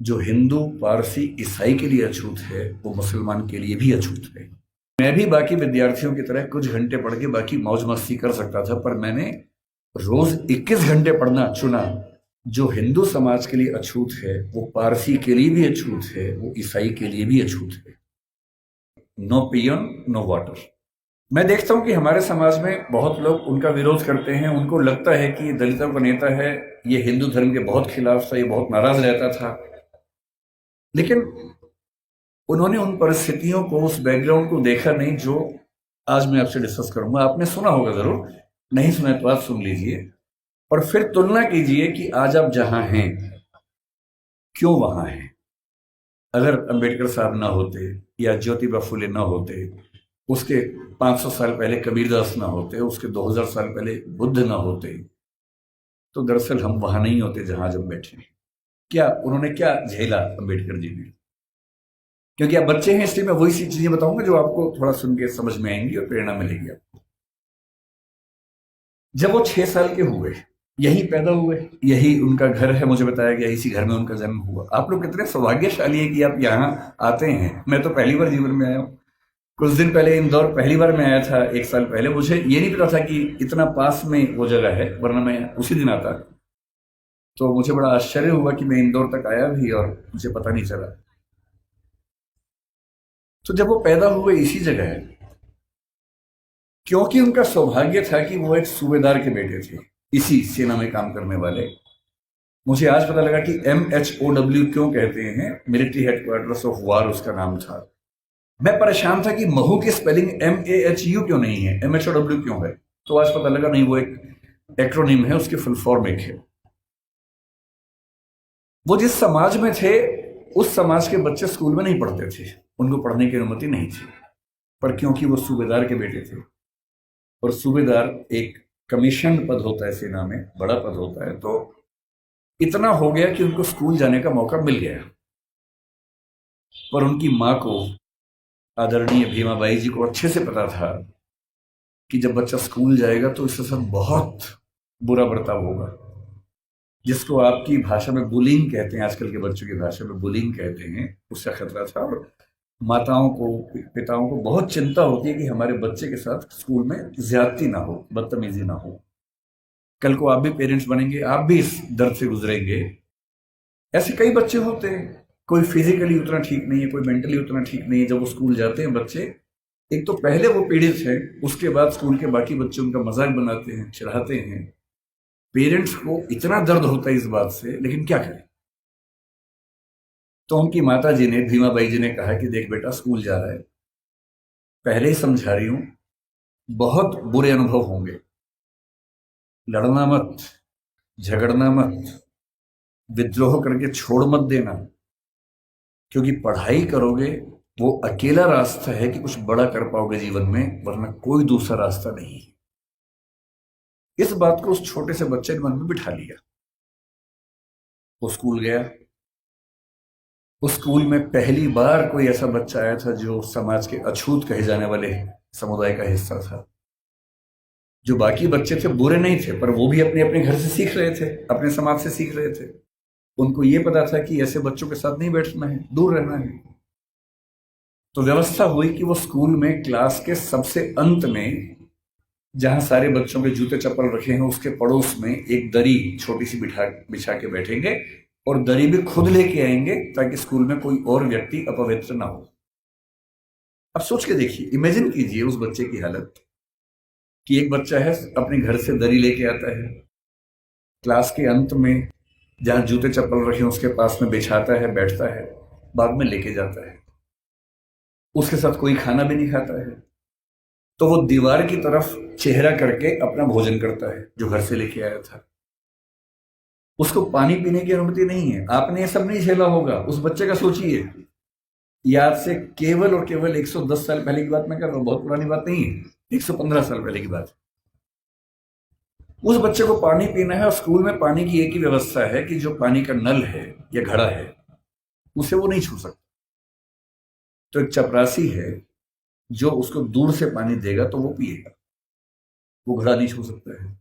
जो हिंदू, पारसी, ईसाई के लिए अछूत है वो मुसलमान के लिए भी अछूत है। मैं भी बाकी विद्यार्थियों की तरह कुछ घंटे पढ़ के बाकी मौज मस्ती कर सकता था, पर मैंने रोज 21 घंटे पढ़ना चुना। जो हिंदू समाज के लिए अछूत है वो पारसी के लिए भी अछूत है, वो ईसाई के लिए भी अछूत है। नो पियन, नो वाटर। मैं देखता हूं कि हमारे समाज में बहुत लोग उनका विरोध करते हैं। उनको लगता है कि ये दलितों का नेता है, ये हिंदू धर्म के बहुत खिलाफ था, ये बहुत नाराज रहता था। लेकिन उन्होंने उन परिस्थितियों को, उस बैकग्राउंड को देखा नहीं जो आज मैं आपसे डिस्कस करूंगा। आपने सुना होगा जरूर, नहीं सुना तो आप सुन लीजिए और फिर तुलना कीजिए कि आज आप जहां हैं क्यों वहां हैं। अगर अंबेडकर साहब ना होते या ज्योतिबा फुले ना होते, उसके 500 साल पहले कबीरदास ना होते, उसके 2000 साल पहले बुद्ध ना होते, तो दरअसल हम वहां नहीं होते जहां आज हम बैठे हैं। क्या उन्होंने क्या झेला अंबेडकर जी ने? क्योंकि आप बच्चे हैं इसलिए मैं वही सी चीजें बताऊंगा जो आपको थोड़ा सुन के समझ में आएंगी और प्रेरणा मिलेगी आपको। जब वो 6 साल के हुए, यही पैदा हुए, यही उनका घर है, मुझे बताया गया इसी घर में उनका जन्म हुआ। आप लोग कितने सौभाग्यशाली है कि आप यहाँ आते हैं। मैं तो पहली बार जीवन में आया हूँ। कुछ दिन पहले इंदौर पहली बार मैं आया था, 1 साल पहले। मुझे ये नहीं पता था कि इतना पास में वो जगह है, वरना मैं उसी दिन आता। तो मुझे बड़ा आश्चर्य हुआ कि मैं इंदौर तक आया भी और मुझे पता नहीं चला। तो जब वो पैदा हुए इसी जगह है, क्योंकि उनका सौभाग्य था कि वो एक सूबेदार के बेटे थे, इसी सेना में काम करने वाले। मुझे आज पता लगा कि MHOW क्यों कहते हैं, मिलिट्री हेडक्वार्टर्स ऑफ वार उसका नाम था। मैं परेशान था कि महू की स्पेलिंग MAHU क्यों नहीं है, MHOW क्यों है। तो आज पता लगा नहीं, वो एक एक्रोनिम है, उसकी फुल फॉर्म एक है। वो जिस समाज में थे उस समाज के बच्चे स्कूल में नहीं पढ़ते थे, उनको पढ़ने की अनुमति नहीं थी। पर क्योंकि वो सूबेदार के बेटे थे, और सूबेदार एक कमीशन पद होता है सेना में, बड़ा पद होता है, तो इतना हो गया कि उनको स्कूल जाने का मौका मिल गया। पर उनकी माँ को, आदरणीय भीमाबाई जी को अच्छे से पता था कि जब बच्चा स्कूल जाएगा तो इसके साथ बहुत बुरा बर्ताव होगा, जिसको आपकी भाषा में बुलिंग कहते हैं, आजकल के बच्चों की भाषा में बुलिंग कहते हैं, उसका खतरा था। और माताओं को, पिताओं को बहुत चिंता होती है कि हमारे बच्चे के साथ स्कूल में ज्यादती ना हो, बदतमीजी ना हो। कल को आप भी पेरेंट्स बनेंगे, आप भी इस दर्द से गुजरेंगे। ऐसे कई बच्चे होते हैं, कोई फिजिकली उतना ठीक नहीं है, कोई मेंटली उतना ठीक नहीं है। जब वो स्कूल जाते हैं बच्चे, एक तो पहले वो पीड़ित है, उसके बाद स्कूल के बाकी बच्चे उनका मजाक बनाते हैं, चिढ़ाते हैं। पेरेंट्स को इतना दर्द होता है इस बात से, लेकिन क्या करें। तो उनकी माता जी ने, भीमाबाई जी ने कहा कि देख बेटा, स्कूल जा रहा है, पहले ही समझा रही हूं, बहुत बुरे अनुभव होंगे। लड़ना मत, झगड़ना मत, विद्रोह करके छोड़ मत देना, क्योंकि पढ़ाई करोगे वो अकेला रास्ता है कि कुछ बड़ा कर पाओगे जीवन में, वरना कोई दूसरा रास्ता नहीं है। इस बात को उस छोटे से बच्चे ने मन में बिठा लिया। वो स्कूल गया। उस स्कूल में पहली बार कोई ऐसा बच्चा आया था जो समाज के अछूत कहे जाने वाले समुदाय का हिस्सा था। जो बाकी बच्चे थे बुरे नहीं थे, पर वो भी अपने अपने घर से सीख रहे थे, अपने समाज से सीख रहे थे। उनको ये पता था कि ऐसे बच्चों के साथ नहीं बैठना है, दूर रहना है। तो व्यवस्था हुई कि वो स्कूल में क्लास के सबसे अंत में, जहां सारे बच्चों के जूते चप्पल रखे हैं, उसके पड़ोस में एक दरी छोटी सी बिछा के बैठेंगे, और दरी भी खुद लेके आएंगे ताकि स्कूल में कोई और व्यक्ति अपवित्र ना हो। अब सोच के देखिए, इमेजिन कीजिए उस बच्चे की हालत कि एक बच्चा है, अपने घर से दरी लेके आता है, क्लास के अंत में जहां जूते चप्पल रखे हैं उसके पास में बिछाता है, बैठता है, बाद में लेके जाता है। उसके साथ कोई खाना भी नहीं खाता है, तो वो दीवार की तरफ चेहरा करके अपना भोजन करता है जो घर से लेके आया था। उसको पानी पीने की अनुमति नहीं है। आपने ये सब नहीं झेला होगा, उस बच्चे का सोचिए। ये आज से केवल और केवल 110 साल पहले की बात मैं कर रहा हूं, बहुत पुरानी बात नहीं है, 115 साल पहले की बात। उस बच्चे को पानी पीना है और स्कूल में पानी की एक ही व्यवस्था है कि जो पानी का नल है या घड़ा है उसे वो नहीं छू सकता। तो एक चपरासी है जो उसको दूर से पानी देगा तो वो पिएगा, वो घड़ा नहीं छू सकता है।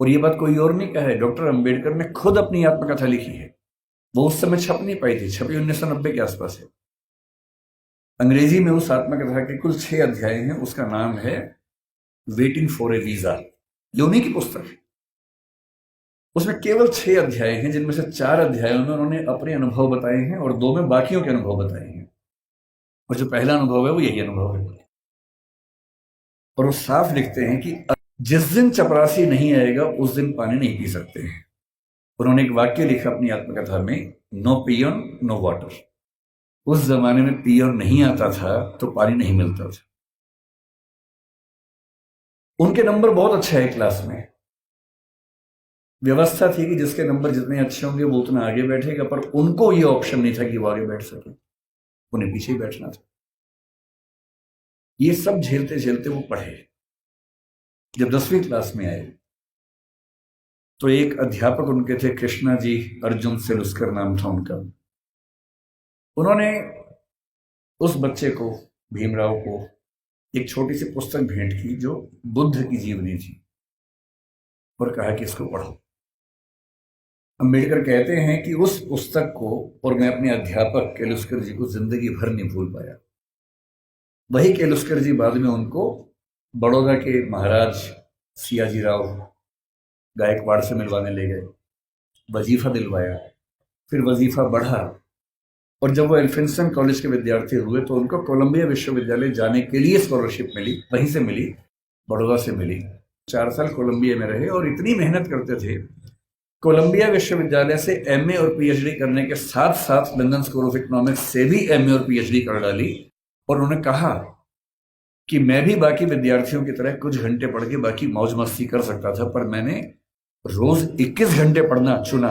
और ये बात कोई और नहीं कहा है, डॉक्टर अंबेडकर ने खुद अपनी आत्मकथा लिखी है वो उस समय छप नहीं पाई थी, छपी 1990 के आसपास है। अंग्रेजी में उस आत्मकथा के कुल 6 अध्याय हैं। उसका नाम है वेटिंग फॉर ए वीजा। ये उन्हीं की पुस्तक है। उसमें केवल 6 अध्याय हैं, जिनमें से 4 अध्यायों में उन्होंने अपने अनुभव बताए हैं और 2 में बाकियों के अनुभव बताए हैं। और जो पहला अनुभव है वो यही अनुभव है। और वो साफ लिखते हैं कि जिस दिन चपरासी नहीं आएगा उस दिन पानी नहीं पी सकते हैं। उन्होंने एक वाक्य लिखा अपनी आत्मकथा में, नो पियोन नो वाटर। उस जमाने में पियोन नहीं आता था तो पानी नहीं मिलता था। उनके नंबर बहुत अच्छे हैं क्लास में। व्यवस्था थी कि जिसके नंबर जितने अच्छे होंगे वो उतना आगे बैठेगा, पर उनको ये ऑप्शन नहीं था कि वो आगे बैठ सके, उन्हें पीछे ही बैठना था। ये सब झेलते झेलते वो पढ़े। जब 10वीं क्लास में आए तो एक अध्यापक उनके थे, कृष्णा जी अर्जुन सेलुस्कर नाम था उनका। उन्होंने उस बच्चे को, भीमराव को, एक छोटी सी पुस्तक भेंट की जो बुद्ध की जीवनी थी और कहा कि इसको पढ़ो। अम्बेडकर कहते हैं कि उस पुस्तक को और मैं अपने अध्यापक केलुस्कर जी को जिंदगी भर नहीं भूल पाया। वही केलुस्कर जी बाद में उनको बड़ौदा के महाराज सियाजी राव गायकवाड़ से मिलवाने ले गए, वजीफा दिलवाया, फिर वजीफा बढ़ा और जब वो एल्फिंसन कॉलेज के विद्यार्थी हुए तो उनको कोलंबिया विश्वविद्यालय जाने के लिए स्कॉलरशिप मिली। वहीं से मिली, बड़ौदा से मिली। 4 साल कोलंबिया में रहे और इतनी मेहनत करते थे। कोलंबिया विश्वविद्यालय से एमए और पीएचडी करने के साथ साथ लंदन स्कूल ऑफ इकोनॉमिक्स से भी एमए और पीएचडी कर डाली। और उन्होंने कहा कि मैं भी बाकी विद्यार्थियों की तरह कुछ घंटे पढ़ के बाकी मौज मस्ती कर सकता था, पर मैंने रोज 21 घंटे पढ़ना चुना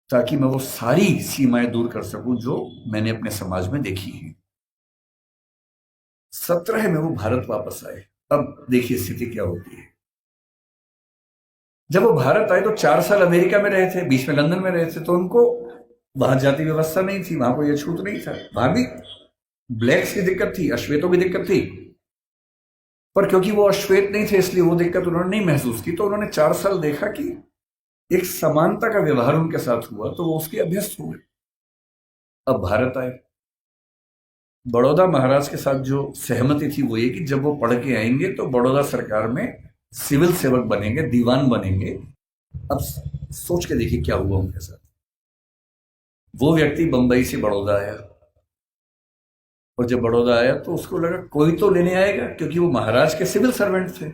ताकि मैं वो सारी सीमाएं दूर कर सकूं जो मैंने अपने समाज में देखी है। 17 में वो भारत वापस आए। अब देखिए स्थिति क्या होती है। जब वो भारत आए तो 4 साल अमेरिका में रहे थे, बीच में लंदन में रहे थे, तो उनको वहां जाति व्यवस्था नहीं थी, वहां कोई छूट नहीं था। वहां भी ब्लैक्स की दिक्कत थी, अश्वेतों की दिक्कत थी, पर क्योंकि वो अश्वेत नहीं थे इसलिए वो दिक्कत उन्होंने नहीं महसूस की। तो उन्होंने 4 साल देखा कि एक समानता का व्यवहार उनके साथ हुआ, तो वो उसके अभ्यस्त हुए। अब भारत आए। बड़ौदा महाराज के साथ जो सहमति थी वो ये कि जब वो पढ़ के आएंगे तो बड़ौदा सरकार में सिविल सेवक बनेंगे, दीवान बनेंगे। अब सोच के देखिए क्या हुआ उनके साथ। वो व्यक्ति बंबई से बड़ौदा आया और जब बड़ौदा आया तो उसको लगा कोई तो लेने आएगा, क्योंकि वो महाराज के सिविल सर्वेंट थे।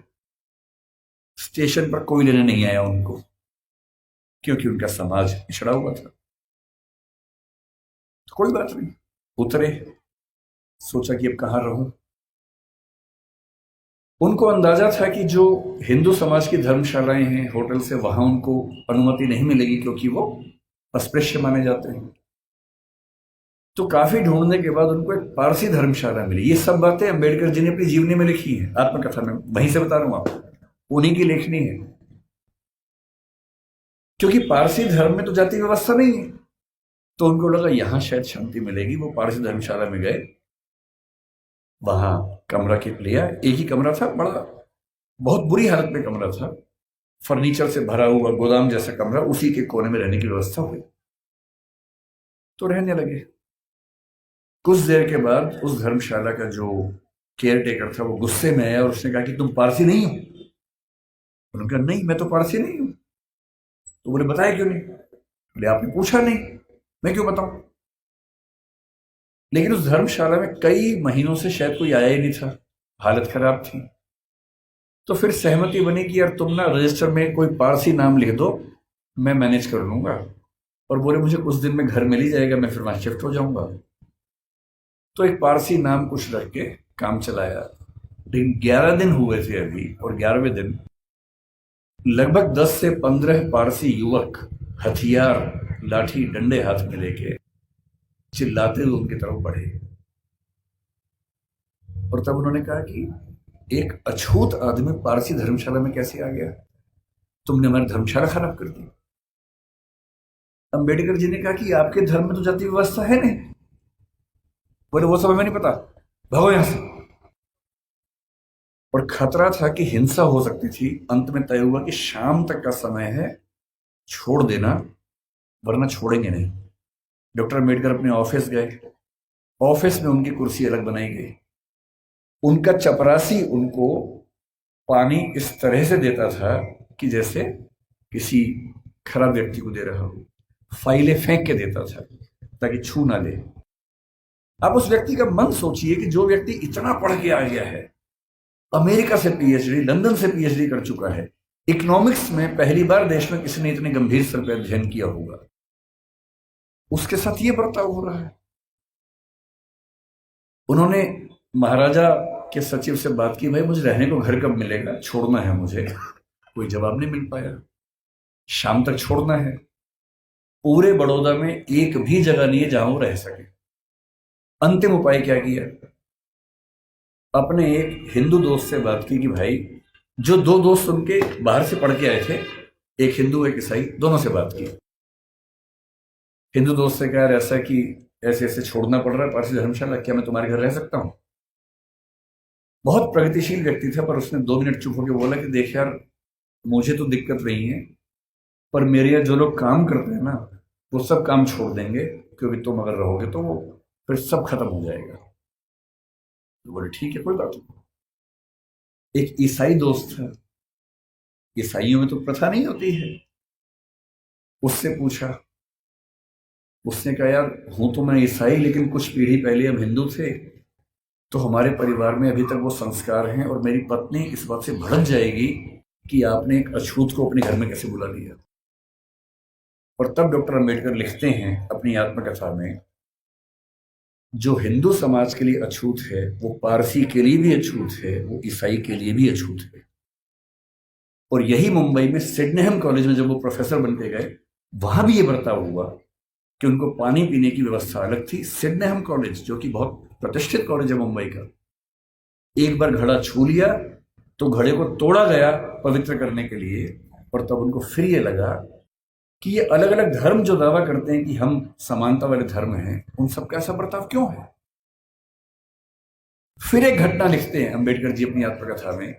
स्टेशन पर कोई लेने नहीं आया उनको, क्योंकि उनका समाज पिछड़ा हुआ था। तो कोई बात नहीं, उतरे, सोचा कि अब कहां रहूं। उनको अंदाजा था कि जो हिंदू समाज की धर्मशालाएं हैं, होटल से, वहां उनको अनुमति नहीं मिलेगी क्योंकि वो अस्पृश्य माने जाते हैं। तो काफी ढूंढने के बाद उनको एक पारसी धर्मशाला मिली। ये सब बातें अंबेडकर जी ने अपनी जीवनी में लिखी है, आत्मकथा में, वहीं से बता रहा हूं आपको, उन्हीं की लेखनी है। क्योंकि पारसी धर्म में तो जाति व्यवस्था नहीं है, तो उनको लगा यहां शायद शांति मिलेगी। वो पारसी धर्मशाला में गए, वहां कमरा लिया। एक ही कमरा था, बड़ा बहुत बुरी हालत में कमरा था, फर्नीचर से भरा हुआ गोदाम जैसा कमरा, उसी के कोने में रहने की व्यवस्था हुई। तो रहने लगे। कुछ देर के बाद उस धर्मशाला का जो केयर टेकर था वो गुस्से में आया और उसने कहा कि तुम पारसी नहीं हो। उन्होंने कहा नहीं, मैं तो पारसी नहीं हूं। तो बोले बताया क्यों नहीं? बोले आपने पूछा नहीं, मैं क्यों बताऊं। लेकिन उस धर्मशाला में कई महीनों से शायद कोई आया ही नहीं था, हालत खराब थी। तो फिर सहमति बनी कि यार तुम ना रजिस्टर में कोई पारसी नाम लिख दो, मैं मैनेज कर लूंगा। और बोले मुझे कुछ दिन में घर मिल ही जाएगा, मैं फिर वहां शिफ्ट हो जाऊंगा। तो एक पारसी नाम कुछ रख के काम चलाया। लेकिन 11 दिन हुए थे अभी, और 11वें दिन लगभग 10 से 15 पारसी युवक हथियार, लाठी, डंडे हाथ में लेके चिल्लाते हुए उनकी तरफ बढ़े। और तब उन्होंने कहा कि एक अछूत आदमी पारसी धर्मशाला में कैसे आ गया? तुमने हमारी धर्मशाला खराब कर दी। अंबेडकर जी ने कहा कि आपके धर्म में तो जाति व्यवस्था है नहीं। बोले वो सब हमें नहीं पता, भागो यहां से। और खतरा था कि हिंसा हो सकती थी। अंत में तय हुआ कि शाम तक का समय है, छोड़ देना, वरना छोड़ेंगे नहीं। डॉक्टर अम्बेडकर अपने ऑफिस गए। ऑफिस में उनकी कुर्सी अलग बनाई गई। उनका चपरासी उनको पानी इस तरह से देता था कि जैसे किसी खराब व्यक्ति को दे रहा हो। फाइलें फेंक के देता था ताकि छू ना ले। अब उस व्यक्ति का मन सोचिए कि जो व्यक्ति इतना पढ़ के आ गया है, अमेरिका से पीएचडी, लंदन से पीएचडी कर चुका है, इकोनॉमिक्स में पहली बार देश में किसी ने इतने गंभीर स्तर पर अध्ययन किया होगा, उसके साथ ये बर्ताव हो रहा है। उन्होंने महाराजा के सचिव से बात की, भाई मुझे रहने को घर कब मिलेगा, छोड़ना है मुझे। कोई जवाब नहीं मिल पाया। शाम तक छोड़ना है। पूरे बड़ौदा में एक भी जगह नहीं है जहां वो रह सके। अंतिम उपाय क्या किया? अपने एक हिंदू दोस्त से बात की कि भाई, जो दो दोस्त उनके बाहर से पढ़ के आए थे, एक हिंदू एक ईसाई, दोनों से बात की। हिंदू दोस्त से कहा, यार ऐसा कि ऐसे ऐसे छोड़ना पड़ रहा है पारसी धर्मशाला, क्या मैं तुम्हारे घर रह सकता हूं? बहुत प्रगतिशील व्यक्ति था, पर उसने 2 मिनट चुप होकर बोला कि देख यार, मुझे तो दिक्कत नहीं है, पर मेरे यहाँ जो लोग काम करते हैं ना, वो सब काम छोड़ देंगे, क्योंकि तुम अगर रहोगे तो वो फिर सब खत्म हो जाएगा। तो बोले ठीक है, कोई बात नहीं। एक ईसाई दोस्त था, ईसाइयों में तो प्रथा नहीं होती है, उससे पूछा। उसने कहा, यार हूं तो मैं ईसाई, लेकिन कुछ पीढ़ी पहले हम हिंदू थे, तो हमारे परिवार में अभी तक वो संस्कार हैं, और मेरी पत्नी इस बात से भड़क जाएगी कि आपने एक अछूत को अपने घर में कैसे बुला लिया। और तब डॉक्टर अम्बेडकर लिखते हैं अपनी आत्मकथा में, जो हिंदू समाज के लिए अछूत है, वो पारसी के लिए भी अछूत है, वो ईसाई के लिए भी अछूत है। और यही मुंबई में सिडनेहम कॉलेज में जब वो प्रोफेसर बन के गए, वहां भी ये बर्ताव हुआ कि उनको पानी पीने की व्यवस्था अलग थी। सिडनेहम कॉलेज, जो कि बहुत प्रतिष्ठित कॉलेज है मुंबई का, एक बार घड़ा छू लिया तो घड़े को तोड़ा गया पवित्र करने के लिए। और तब उनको फिर ये लगा कि ये अलग अलग धर्म जो दावा करते हैं कि हम समानता वाले धर्म हैं, उन सबका ऐसा बर्ताव क्यों है। फिर एक घटना लिखते हैं अम्बेडकर जी अपनी आत्मकथा में।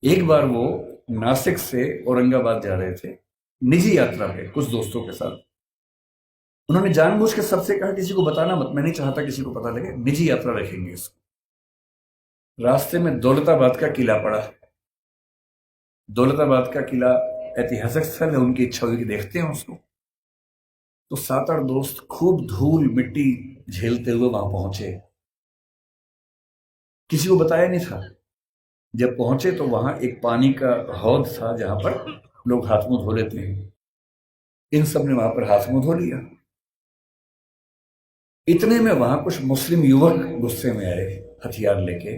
एक बार वो नासिक से औरंगाबाद जा रहे थे निजी यात्रा पे कुछ दोस्तों के साथ। उन्होंने जानबूझ के सबसे कहा, किसी को बताना मत, मैं नहीं चाहता किसी को पता लगे, निजी यात्रा रखेंगे इसको। रास्ते में दौलताबाद का किला पड़ा। दौलताबाद का किला ऐतिहासिक स्थल है, उनकी इच्छा हुई कि देखते हैं उसको। तो 7-8 दोस्त खूब धूल मिट्टी झेलते हुए वहां पहुंचे। किसी को बताया नहीं था। जब पहुंचे तो वहां एक पानी का हौद था जहां पर लोग हाथ मुंह धो लेते हैं। इन सब ने वहां पर हाथ मुंह धो लिया। इतने में वहां कुछ मुस्लिम युवक गुस्से में आए हथियार लेके।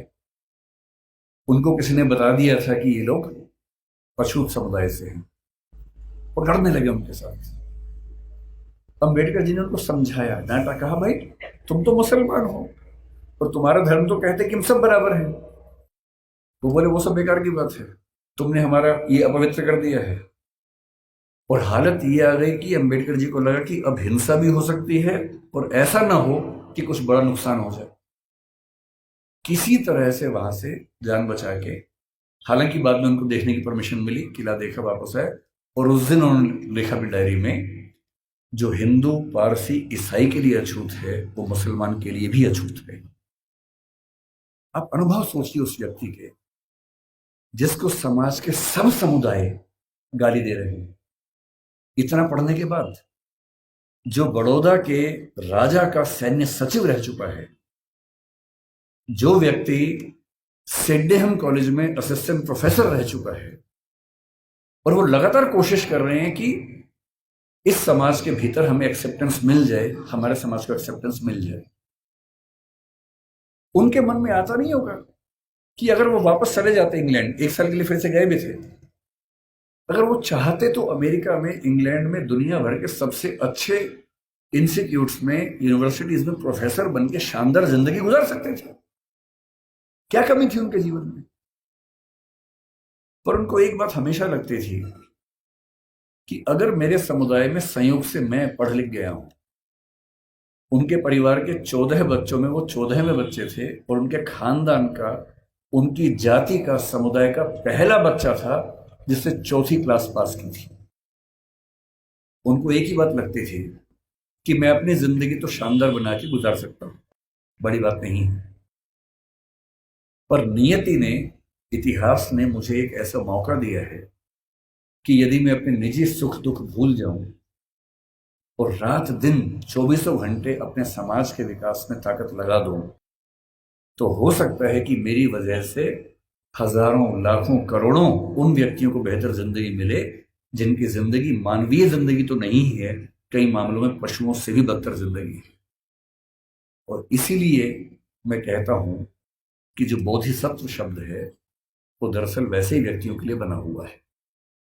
उनको किसी ने बता दिया था कि ये लोग अछूत समुदाय से हैं, और लड़ने लगे उनके साथ। अम्बेडकर जी ने उनको समझाया, डांटा, कहा भाई तुम तो मुसलमान हो और तुम्हारा धर्म तो कहते कि हम सब बराबर हैं। वो बोले वो सब बेकार की बात है, तुमने हमारा ये अपवित्र कर दिया है। और हालत ये आ गई कि अम्बेडकर जी को लगा कि अब हिंसा भी हो सकती है, और ऐसा ना हो कि कुछ बड़ा नुकसान हो जाए। किसी तरह से वहां से जान बचा के, हालांकि बाद में उनको देखने की परमिशन मिली, किला देखा, वापस आए। और उस दिन उन्होंने लिखा भी डायरी में, जो हिंदू पारसी ईसाई के लिए अछूत है, वो मुसलमान के लिए भी अछूत है। आप अनुभव सोचिए उस व्यक्ति के, जिसको समाज के सब समुदाय गाली दे रहे हैं, इतना पढ़ने के बाद। जो बड़ौदा के राजा का सैन्य सचिव रह चुका है, जो व्यक्ति सिडनेहम कॉलेज में असिस्टेंट प्रोफेसर रह चुका है, और वो लगातार कोशिश कर रहे हैं कि इस समाज के भीतर हमें एक्सेप्टेंस मिल जाए, हमारे समाज को एक्सेप्टेंस मिल जाए। उनके मन में आता नहीं होगा कि अगर वो वापस चले जाते इंग्लैंड, 1 साल के लिए फिर से गए भी थे, अगर वो चाहते तो अमेरिका में, इंग्लैंड में, दुनिया भर के सबसे अच्छे इंस्टीट्यूट्स में, यूनिवर्सिटीज में प्रोफेसर बन के शानदार जिंदगी गुजार सकते थे। क्या कमी थी उनके जीवन में? पर उनको एक बात हमेशा लगती थी कि अगर मेरे समुदाय में संयोग से मैं पढ़ लिख गया हूं, उनके परिवार के 14 बच्चों में वो 14वें बच्चे थे, और उनके खानदान का, उनकी जाति का, समुदाय का पहला बच्चा था जिसने 4th क्लास पास की थी। उनको एक ही बात लगती थी कि मैं अपनी जिंदगी तो शानदार बना के गुजार सकता हूं, बड़ी बात नहीं है। पर नियति ने, इतिहास ने मुझे एक ऐसा मौका दिया है कि यदि मैं अपने निजी सुख दुख भूल जाऊं और रात दिन चौबीसों घंटे अपने समाज के विकास में ताकत लगा दूं, तो हो सकता है कि मेरी वजह से हजारों लाखों करोड़ों उन व्यक्तियों को बेहतर जिंदगी मिले जिनकी जिंदगी मानवीय जिंदगी तो नहीं है, कई मामलों में पशुओं से भी बदतर जिंदगी है। और इसीलिए मैं कहता हूं कि जो बोधिसत्व शब्द है वो दरअसल वैसे ही व्यक्तियों के लिए बना हुआ है।